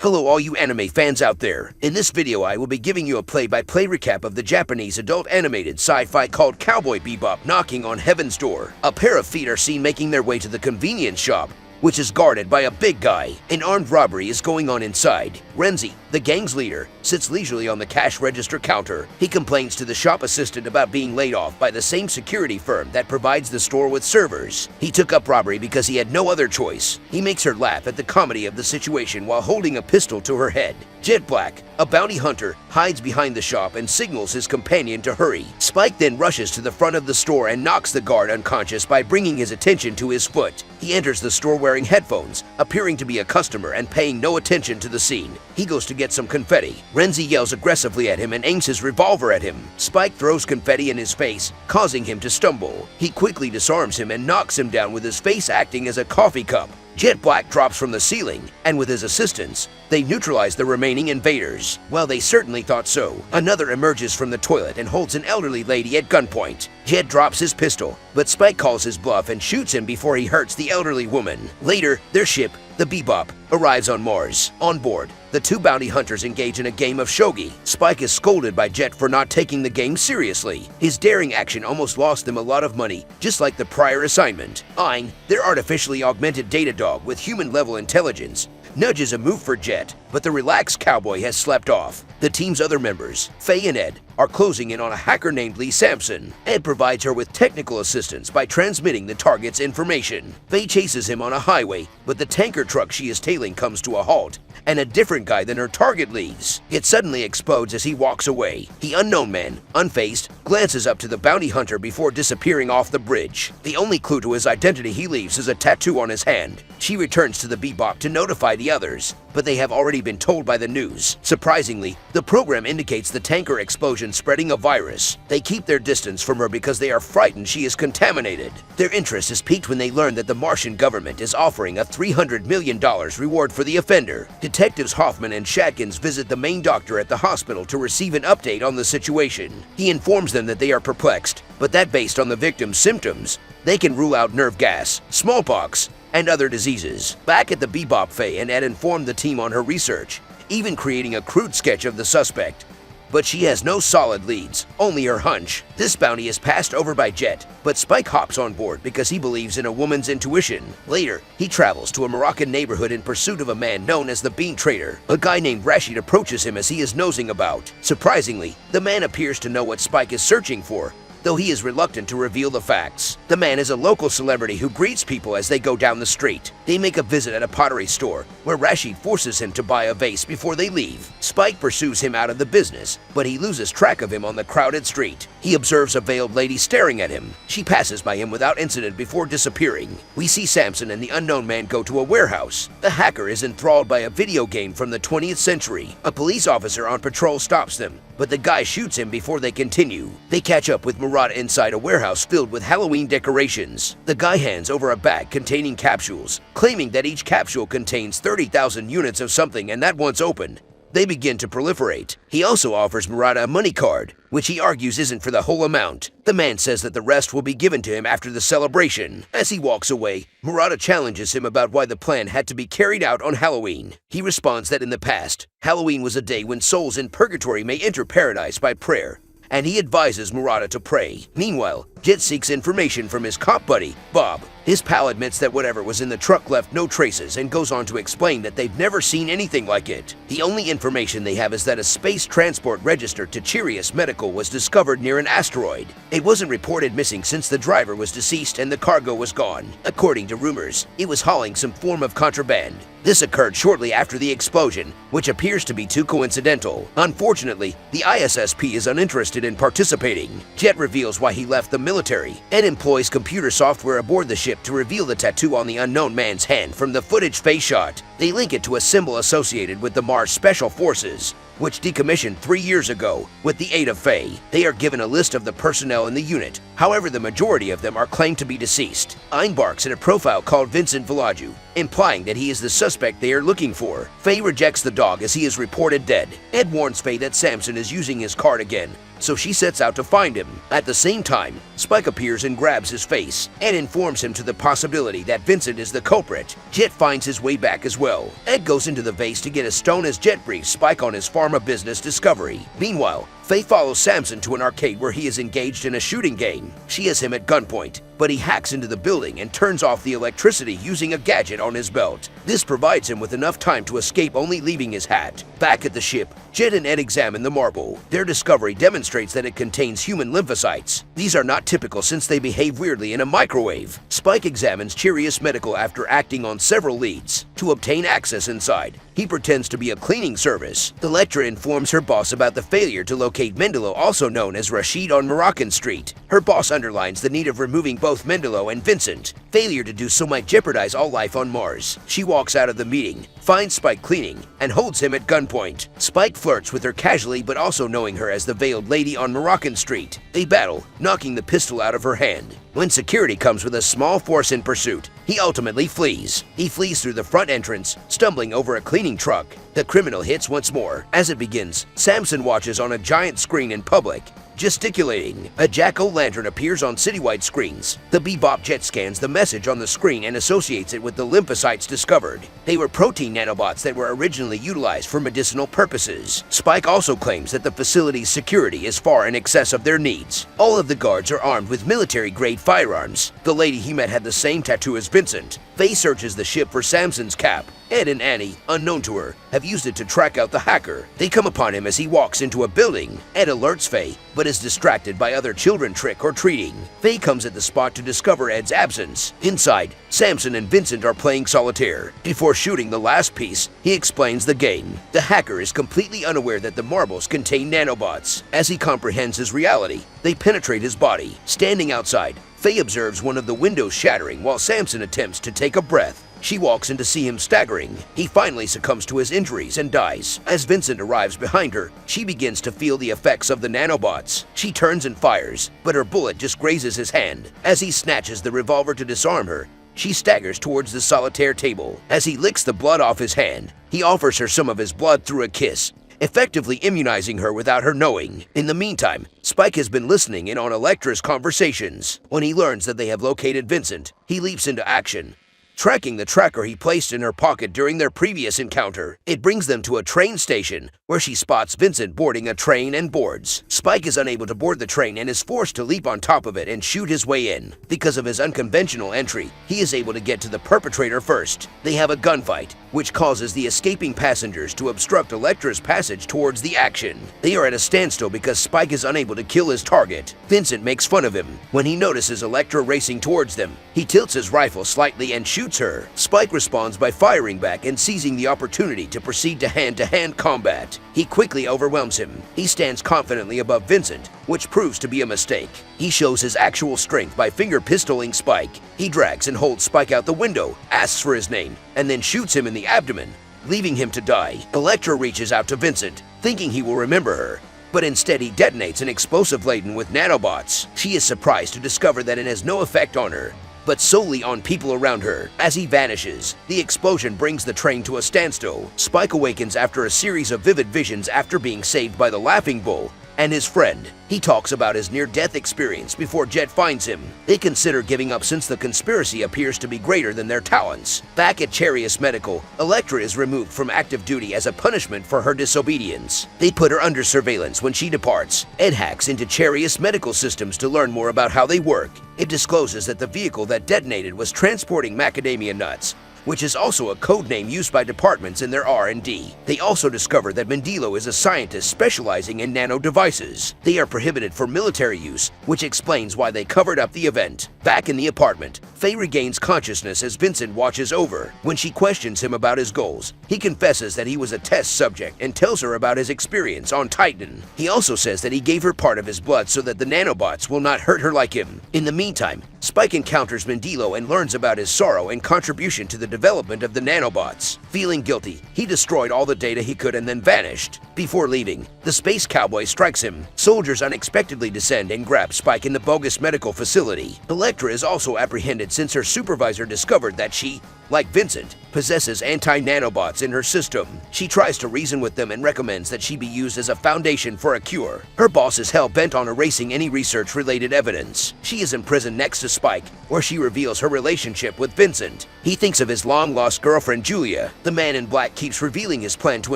Hello all you anime fans out there. In this video I will be giving you a play-by-play recap of the Japanese adult animated sci-fi called Cowboy Bebop knocking on heaven's door. A pair of feet are seen making their way to the convenience shop, which is guarded by a big guy. An armed robbery is going on inside. Renzi, the gang's leader, sits leisurely on the cash register counter. He complains to the shop assistant about being laid off by the same security firm that provides the store with servers. He took up robbery because he had no other choice. He makes her laugh at the comedy of the situation while holding a pistol to her head. Jet Black, a bounty hunter, hides behind the shop and signals his companion to hurry. Spike then rushes to the front of the store and knocks the guard unconscious by bringing his attention to his foot. He enters the store wearing headphones, appearing to be a customer and paying no attention to the scene. He goes to get some confetti. Renzi yells aggressively at him and aims his revolver at him. Spike throws confetti in his face, causing him to stumble. He quickly disarms him and knocks him down with his face acting as a coffee cup. Jet Black drops from the ceiling, and with his assistance, they neutralize the remaining invaders. Well, they certainly thought so. Another emerges from the toilet and holds an elderly lady at gunpoint. Jet drops his pistol, but Spike calls his bluff and shoots him before he hurts the elderly woman. Later, their ship, the Bebop, arrives on Mars. On board, the two bounty hunters engage in a game of shogi. Spike is scolded by Jet for not taking the game seriously. His daring action almost lost them a lot of money, just like the prior assignment. Ein, their artificially augmented data dog with human-level intelligence, nudges a move for Jet, but the relaxed cowboy has slept off. The team's other members, Faye and Ed, are closing in on a hacker named Lee Sampson. Ed provides her with technical assistance by transmitting the target's information. Faye chases him on a highway, but the tanker truck she is tailing comes to a halt, and a different guy than her target leaves. It suddenly explodes as he walks away. The unknown man, unfazed, glances up to the bounty hunter before disappearing off the bridge. The only clue to his identity he leaves is a tattoo on his hand. She returns to the Bebop to notify the others, but they have already been told by the news. Surprisingly, the program indicates the tanker explosion spreading a virus. They keep their distance from her because they are frightened she is contaminated. Their interest is piqued when they learn that the Martian government is offering a $300 million reward for the offender. Detectives Hoffman and Shatkins visit the main doctor at the hospital to receive an update on the situation. He informs them that they are perplexed, but that based on the victim's symptoms, they can rule out nerve gas, smallpox, and other diseases. Back at the Bebop, Faye and Ed informed the team on her research, even creating a crude sketch of the suspect. But she has no solid leads, only her hunch. This bounty is passed over by Jet, but Spike hops on board because he believes in a woman's intuition. Later, he travels to a Moroccan neighborhood in pursuit of a man known as the Bean Trader. A guy named Rashid approaches him as he is nosing about. Surprisingly, the man appears to know what Spike is searching for, though he is reluctant to reveal the facts. The man is a local celebrity who greets people as they go down the street. They make a visit at a pottery store, where Rashid forces him to buy a vase before they leave. Spike pursues him out of the business, but he loses track of him on the crowded street. He observes a veiled lady staring at him. She passes by him without incident before disappearing. We see Samson and the unknown man go to a warehouse. The hacker is enthralled by a video game from the 20th century. A police officer on patrol stops them, but the guy shoots him before they continue. They catch up with Murata inside a warehouse filled with Halloween decorations. The guy hands over a bag containing capsules, claiming that each capsule contains 30,000 units of something and that once opened, they begin to proliferate. He also offers Murata a money card, which he argues isn't for the whole amount. The man says that the rest will be given to him after the celebration. As he walks away, Murata challenges him about why the plan had to be carried out on Halloween. He responds that in the past, Halloween was a day when souls in purgatory may enter paradise by prayer, and he advises Murata to pray. Meanwhile, Jet seeks information from his cop buddy, Bob. His pal admits that whatever was in the truck left no traces and goes on to explain that they've never seen anything like it. The only information they have is that a space transport registered to Chirius Medical was discovered near an asteroid. It wasn't reported missing since the driver was deceased and the cargo was gone. According to rumors, it was hauling some form of contraband. This occurred shortly after the explosion, which appears to be too coincidental. Unfortunately, the ISSP is uninterested in participating. Jet reveals why he left the military. Ed employs computer software aboard the ship to reveal the tattoo on the unknown man's hand from the footage Faye shot. They link it to a symbol associated with the Mars Special Forces, which decommissioned 3 years ago with the aid of Faye. They are given a list of the personnel in the unit. However, the majority of them are claimed to be deceased. Ein barks at a profile called Vincent Villaju, implying that he is the suspect they are looking for. Faye rejects the dog as he is reported dead. Ed warns Faye that Samson is using his card again, so she sets out to find him. At the same time, Spike appears and grabs his face and informs him to the possibility that Vincent is the culprit. Jet finds his way back as well. well. Ed goes into the vase to get a stone as Jet briefs Spike on his pharma business discovery. Meanwhile, Faye follows Samson to an arcade where he is engaged in a shooting game. She has him at gunpoint, but he hacks into the building and turns off the electricity using a gadget on his belt. This provides him with enough time to escape, only leaving his hat. Back at the ship, Jet and Ed examine the marble. Their discovery demonstrates that it contains human lymphocytes. These are not typical since they behave weirdly in a microwave. Spike examines Cheerius Medical after acting on several leads. To obtain access inside, he pretends to be a cleaning service. The lecturer informs her boss about the failure to locate Mendelo, also known as Rashid, on Moroccan Street. Her boss underlines the need of removing both Mendelo and Vincent. Failure to do so might jeopardize all life on Mars. She walks out of the meeting, finds Spike cleaning, and holds him at gunpoint. Spike flirts with her casually, but also knowing her as the veiled lady on Moroccan Street. They battle, knocking the pistol out of her hand. When security comes with a small force in pursuit, he ultimately flees. He flees through the front entrance, stumbling over a cleaning truck. The criminal hits once more. As it begins, Samson watches on a giant screen in public, gesticulating. A jack-o'-lantern appears on citywide screens. The Bebop jet scans the message on the screen and associates it with the lymphocytes discovered. They were protein nanobots that were originally utilized for medicinal purposes. Spike also claims that the facility's security is far in excess of their needs. All of the guards are armed with military-grade firearms. The lady he met had the same tattoo as Vincent. Faye searches the ship for Samson's cap. Ed and Annie, unknown to her, have used it to track out the hacker. They come upon him as he walks into a building. Ed alerts Faye, but is distracted by other children trick-or-treating. Faye comes at the spot to discover Ed's absence. Inside, Samson and Vincent are playing solitaire. Before shooting the last piece, he explains the game. The hacker is completely unaware that the marbles contain nanobots. As he comprehends his reality, they penetrate his body. Standing outside, Faye observes one of the windows shattering while Samson attempts to take a breath. She walks in to see him staggering. He finally succumbs to his injuries and dies. As Vincent arrives behind her, she begins to feel the effects of the nanobots. She turns and fires, but her bullet just grazes his hand. As he snatches the revolver to disarm her, she staggers towards the solitaire table. As he licks the blood off his hand, he offers her some of his blood through a kiss, effectively immunizing her without her knowing. In the meantime, Spike has been listening in on Elektra's conversations. When he learns that they have located Vincent, he leaps into action, tracking the tracker he placed in her pocket during their previous encounter. It brings them to a train station, where she spots Vincent boarding a train and boards. Spike is unable to board the train and is forced to leap on top of it and shoot his way in. Because of his unconventional entry, he is able to get to the perpetrator first. They have a gunfight, which causes the escaping passengers to obstruct Elektra's passage towards the action. They are at a standstill because Spike is unable to kill his target. Vincent makes fun of him. When he notices Elektra racing towards them, he tilts his rifle slightly and shoots her. Spike responds by firing back and seizing the opportunity to proceed to hand-to-hand combat. He quickly overwhelms him. He stands confidently above Vincent, which proves to be a mistake. He shows his actual strength by finger pistoling Spike. He drags and holds Spike out the window, asks for his name, and then shoots him in the abdomen, leaving him to die. Elektra reaches out to Vincent, thinking he will remember her, but instead he detonates an explosive laden with nanobots. She is surprised to discover that it has no effect on her, but solely on people around her. As he vanishes, the explosion brings the train to a standstill. Spike awakens after a series of vivid visions after being saved by the Laughing Bull and his friend. He talks about his near-death experience before Jet finds him. They consider giving up since the conspiracy appears to be greater than their talents. Back at Cheerius Medical, Elektra is removed from active duty as a punishment for her disobedience. They put her under surveillance when she departs. Ed hacks into Cheerius Medical systems to learn more about how they work. It discloses that the vehicle that detonated was transporting macadamia nuts, which is also a code name used by departments in their R&D. They also discover that Mendelo is a scientist specializing in nano devices. They are prohibited for military use, which explains why they covered up the event. Back in the apartment, Faye regains consciousness as Vincent watches over. When she questions him about his goals, he confesses that he was a test subject and tells her about his experience on Titan. He also says that he gave her part of his blood so that the nanobots will not hurt her like him. In the meantime, Spike encounters Mendelo and learns about his sorrow and contribution to the development of the nanobots. Feeling guilty, he destroyed all the data he could and then vanished. Before leaving, the space cowboy strikes him. Soldiers unexpectedly descend and grab Spike in the bogus medical facility. Elektra is also apprehended since her supervisor discovered that she, like Vincent, possesses anti-nanobots in her system. She tries to reason with them and recommends that she be used as a foundation for a cure. Her boss is hell-bent on erasing any research-related evidence. She is imprisoned next to Spike, where she reveals her relationship with Vincent. He thinks of his long-lost girlfriend Julia. The man in black keeps revealing his plan to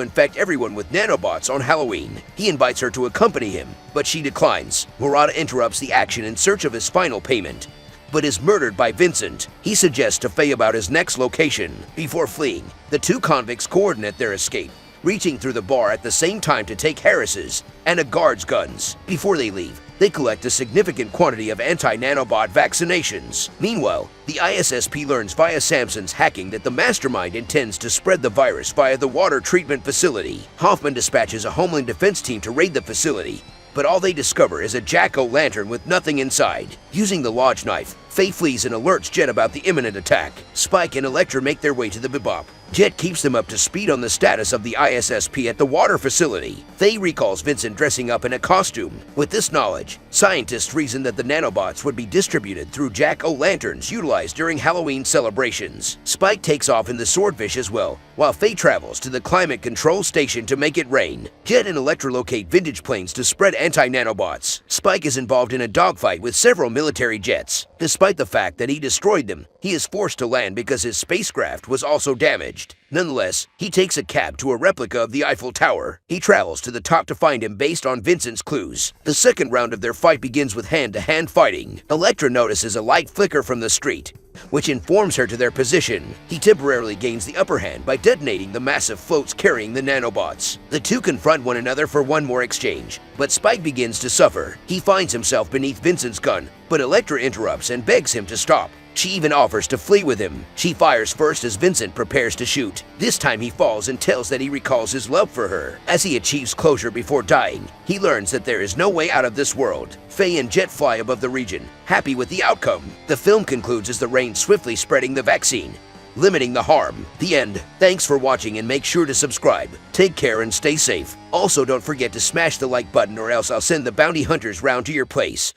infect everyone with nanobots on Halloween. He invites her to accompany him, but she declines. Murata interrupts the action in search of his final payment, but is murdered by Vincent. He suggests to Faye about his next location. Before fleeing, the two convicts coordinate their escape, reaching through the bar at the same time to take Harris's and a guard's guns. Before they leave, they collect a significant quantity of anti-nanobot vaccinations. Meanwhile, the ISSP learns via Samson's hacking that the mastermind intends to spread the virus via the water treatment facility. Hoffman dispatches a Homeland Defense team to raid the facility, but all they discover is a jack-o'-lantern with nothing inside. Using the lodge knife, Faye flees and alerts Jet about the imminent attack. Spike and Elektra make their way to the Bebop. Jet keeps them up to speed on the status of the ISSP at the water facility. Faye recalls Vincent dressing up in a costume. With this knowledge, scientists reason that the nanobots would be distributed through jack-o'-lanterns utilized during Halloween celebrations. Spike takes off in the Swordfish as well, while Faye travels to the climate control station to make it rain. Jet and Elektra locate vintage planes to spread anti-nanobots. Spike is involved in a dogfight with several military jets. Despite the fact that he destroyed them, he is forced to land because his spacecraft was also damaged. Nonetheless, he takes a cab to a replica of the Eiffel Tower. He travels to the top to find him based on Vincent's clues. The second round of their fight begins with hand-to-hand fighting. Elektra notices a light flicker from the street, which informs her to their position. He temporarily gains the upper hand by detonating the massive floats carrying the nanobots. The two confront one another for one more exchange, but Spike begins to suffer. He finds himself beneath Vincent's gun, but Elektra interrupts and begs him to stop. She even offers to flee with him. She fires first as Vincent prepares to shoot. This time he falls and tells that he recalls his love for her. As he achieves closure before dying, he learns that there is no way out of this world. Faye and Jet fly above the region, happy with the outcome. The film concludes as the rain swiftly spreading the vaccine, limiting the harm. The end. Thanks for watching and make sure to subscribe. Take care and stay safe. Also, don't forget to smash the like button or else I'll send the bounty hunters round to your place.